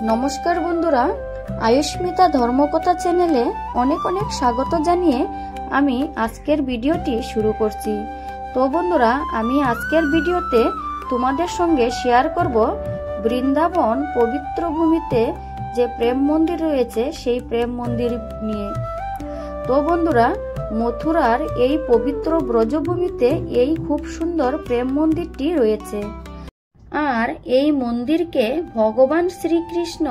নমস্কার বন্ধুরা, আয়ুষ্মিতা ধর্মকথা চ্যানেলে অনেক অনেক স্বাগত জানিয়ে আমি আজকের ভিডিওটি শুরু করছি। তো বন্ধুরা, আমি আজকের ভিডিওতে তোমাদের সঙ্গে শেয়ার করব বৃন্দাবন পবিত্র ভূমিতে যে প্রেম মন্দির রয়েছে সেই প্রেম মন্দির নিয়ে। তো বন্ধুরা, মথুরার এই পবিত্র ব্রজভূমিতে এই খুব সুন্দর প্রেম মন্দিরটি রয়েছে। আর এই মন্দিরকে ভগবান শ্রীকৃষ্ণ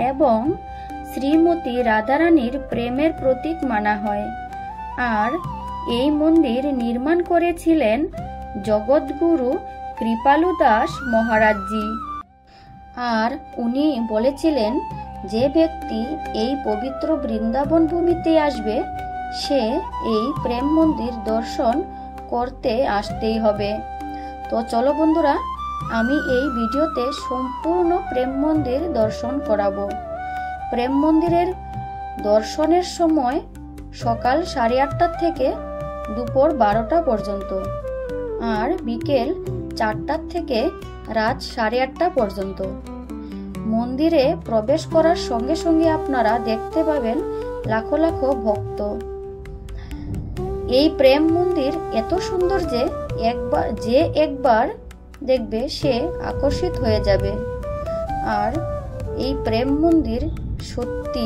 এবং শ্রীমতী রাধারানীর প্রেমের প্রতীক মানা হয়। আর এই মন্দির নির্মাণ করেছিলেন জগৎগুরু কৃপালু দাস মহারাজজি। আর উনি বলেছিলেন, যে ব্যক্তি এই পবিত্র বৃন্দাবন ভূমিতে আসবে সে এই প্রেম মন্দির দর্শন করতে আসতেই হবে। তো চলো বন্ধুরা, আমি এই ভিডিওতে সম্পূর্ণ প্রেম মন্দির দর্শন করাবো। প্রেম মন্দিরের দর্শনের সময় সকাল 8:30 থেকে দুপুর 12টা পর্যন্ত, আর বিকেল 4টা থেকে রাত 8:30 পর্যন্ত। মন্দিরে প্রবেশ করার সঙ্গে সঙ্গে আপনারা দেখতে পাবেন লাখো লাখো ভক্ত। এই প্রেম মন্দির এত সুন্দর যে একবার দেখবে সে আকর্ষিত হয়ে যাবে। আর এই প্রেম মন্দির সত্যি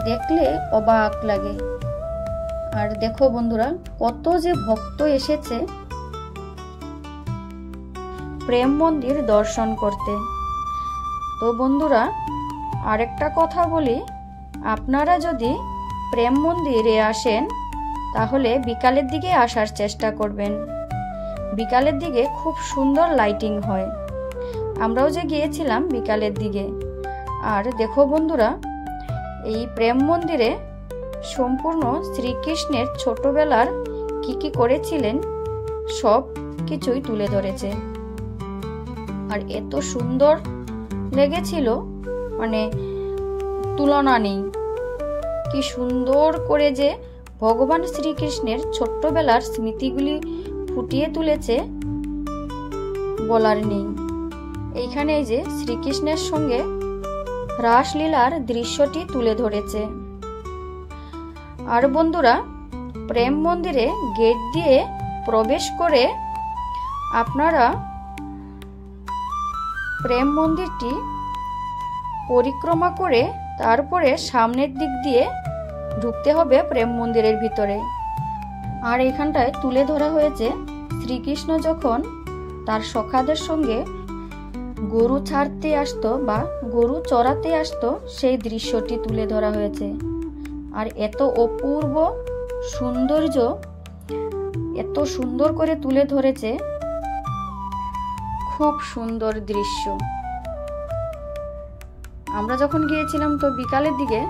দেখলে অবাক লাগে। আর দেখো বন্ধুরা, কত যে ভক্ত এসেছে প্রেম মন্দির দর্শন করতে। তো বন্ধুরা, আরেকটা কথা বলি, আপনারা যদি প্রেম মন্দিরে আসেন তাহলে বিকালের দিকে আসার চেষ্টা করবেন। বিকালের দিকে খুব সুন্দর লাইটিং হয়। আমরাও যে গিয়েছিলাম বিকালের দিকে। আর দেখো বন্ধুরা, এই প্রেম মন্দিরে সম্পূর্ণ শ্রীকৃষ্ণের ছোটবেলার কি করেছিলেন সব কিছুই তুলে ধরেছে। আর এত সুন্দর লেগেছিল, তুলনা নেই। কি সুন্দর করে যে ভগবান শ্রীকৃষ্ণের ছোট্টবেলার স্মৃতিগুলি ফুটিয়ে তুলেছে, বলার নেই। এইখানে যে শ্রীকৃষ্ণের সঙ্গে রাসলীলার দৃশ্যটি তুলে ধরেছে। আর বন্ধুরা, প্রেম মন্দিরে গেট দিয়ে প্রবেশ করে আপনারা প্রেম মন্দিরটি পরিক্রমা করে তারপরে সামনের দিক দিয়ে ঢুকতে হবে প্রেম মন্দিরের ভিতরে। আর এখানটায় তুলে ধরা হয়েছে শ্রীকৃষ্ণ যখন তার সখাদের সঙ্গে গরু ছাড়তে আসতো বা গরু চড়াতে আসতো, সেই দৃশ্যটি তুলে ধরা হয়েছে। আর এত অপূর্ব সৌন্দর্য, এত সুন্দর করে তুলে ধরেছে, খুব সুন্দর দৃশ্য। আমরা যখন গিয়েছিলাম তো বিকালের দিকে,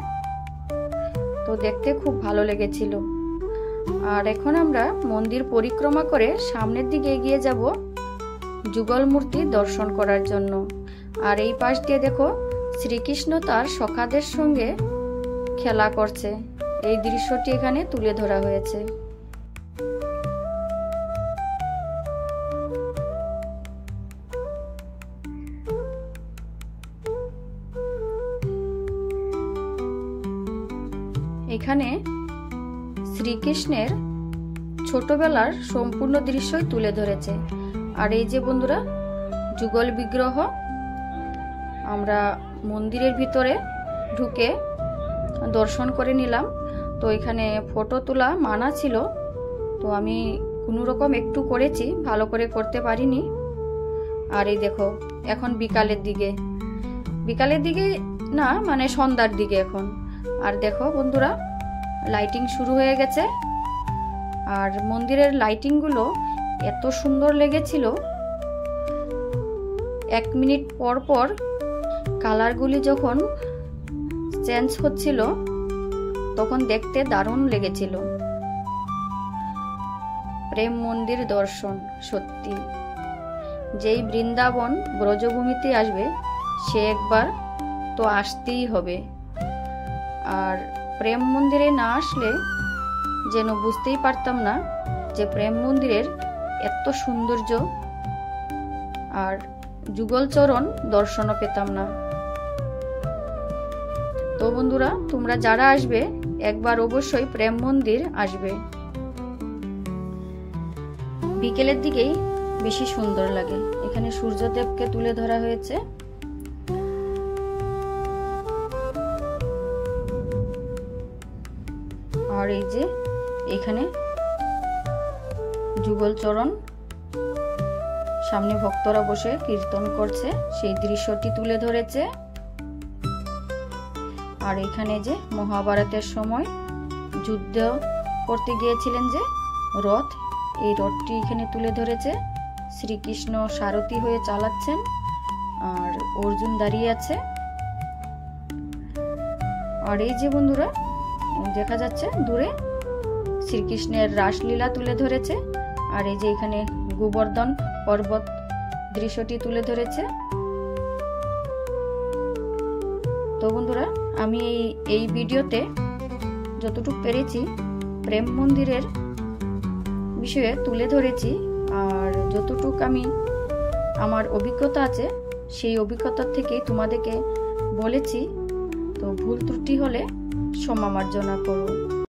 তো দেখতে খুব ভালো লেগেছিল। আর এখন আমরা মন্দির পরিক্রমা করে সামনের দিকে এগিয়ে যাব যুগল মূর্তি দর্শন করার জন্য। আর এই পাশ দিয়ে দেখো শ্রীকৃষ্ণ তার সখাদের সঙ্গে খেলা করছে, এই দৃশ্যটি এখানে তুলে ধরা হয়েছে। এখানে শ্রীকৃষ্ণের ছোটবেলার সম্পূর্ণ দৃশ্যই তুলে ধরেছে। আর এই যে বন্ধুরা, যুগল বিগ্রহ, আমরা মন্দিরের ভিতরে ঢুকে দর্শন করে নিলাম। তো এখানে ফটো তোলা মানা ছিল, তো আমি কোনো রকম একটু করেছি, ভালো করে করতে পারিনি। আর এই দেখো, এখন বিকালের দিকে না, সন্ধ্যার দিকে এখন। আর দেখো বন্ধুরা, লাইটিং শুরু হয়ে গেছে। আর মন্দিরের লাইটিংগুলো এত সুন্দর লেগেছিল, 1 মিনিট পর পর কালারগুলি যখন চেঞ্জ হচ্ছিল তখন দেখতে দারুণ লেগেছিল। প্রেম মন্দির দর্শন সত্যি, যেই বৃন্দাবন ব্রজভূমিতে আসবে সে একবার তো আসতেই হবে। আর প্রেম মন্দিরে না আসলে যেন বুঝতেই পারতাম না যে প্রেম মন্দিরের এত সৌন্দর্য। আর যুগল চরণ দর্শনও পেতাম না। তো বন্ধুরা, তোমরা যারা আসবে একবার অবশ্যই প্রেম মন্দির আসবে। বিকেলের দিকেই বেশি সুন্দর লাগে। এখানে সূর্যদেবকে তুলে ধরা হয়েছে। আর এই যে এখানে যুগল চরণ, সামনে ভক্তরা বসে কীর্তন করছে, সেই দৃশ্যটি তুলে ধরেছে। আর এখানে যে মহাভারতের সময় যুদ্ধ করতে গিয়েছিলেন যে রথ, এই রথটি এখানে তুলে ধরেছে। শ্রীকৃষ্ণ সারথি হয়ে চালাচ্ছেন আর অর্জুন দাঁড়িয়ে আছে। আর এই যে বন্ধুরা দেখা যাচ্ছে দূরে শ্রীকৃষ্ণের রাসলীলা তুলে ধরেছে। আর এই যে এখানে গোবর্ধন পর্বত দৃশ্যটি তুলে ধরেছে। তো বন্ধুরা, আমি এই ভিডিওতে যতটুকু পেরেছি প্রেম মন্দিরের বিষয়ে তুলে ধরেছি। আর যতটুকু আমি আমার অভিজ্ঞতা আছে সেই অভিজ্ঞতা থেকে তোমাদেরকে বলেছি। তো ভুল ত্রুটি হলে ক্ষমা মার্জনা করো।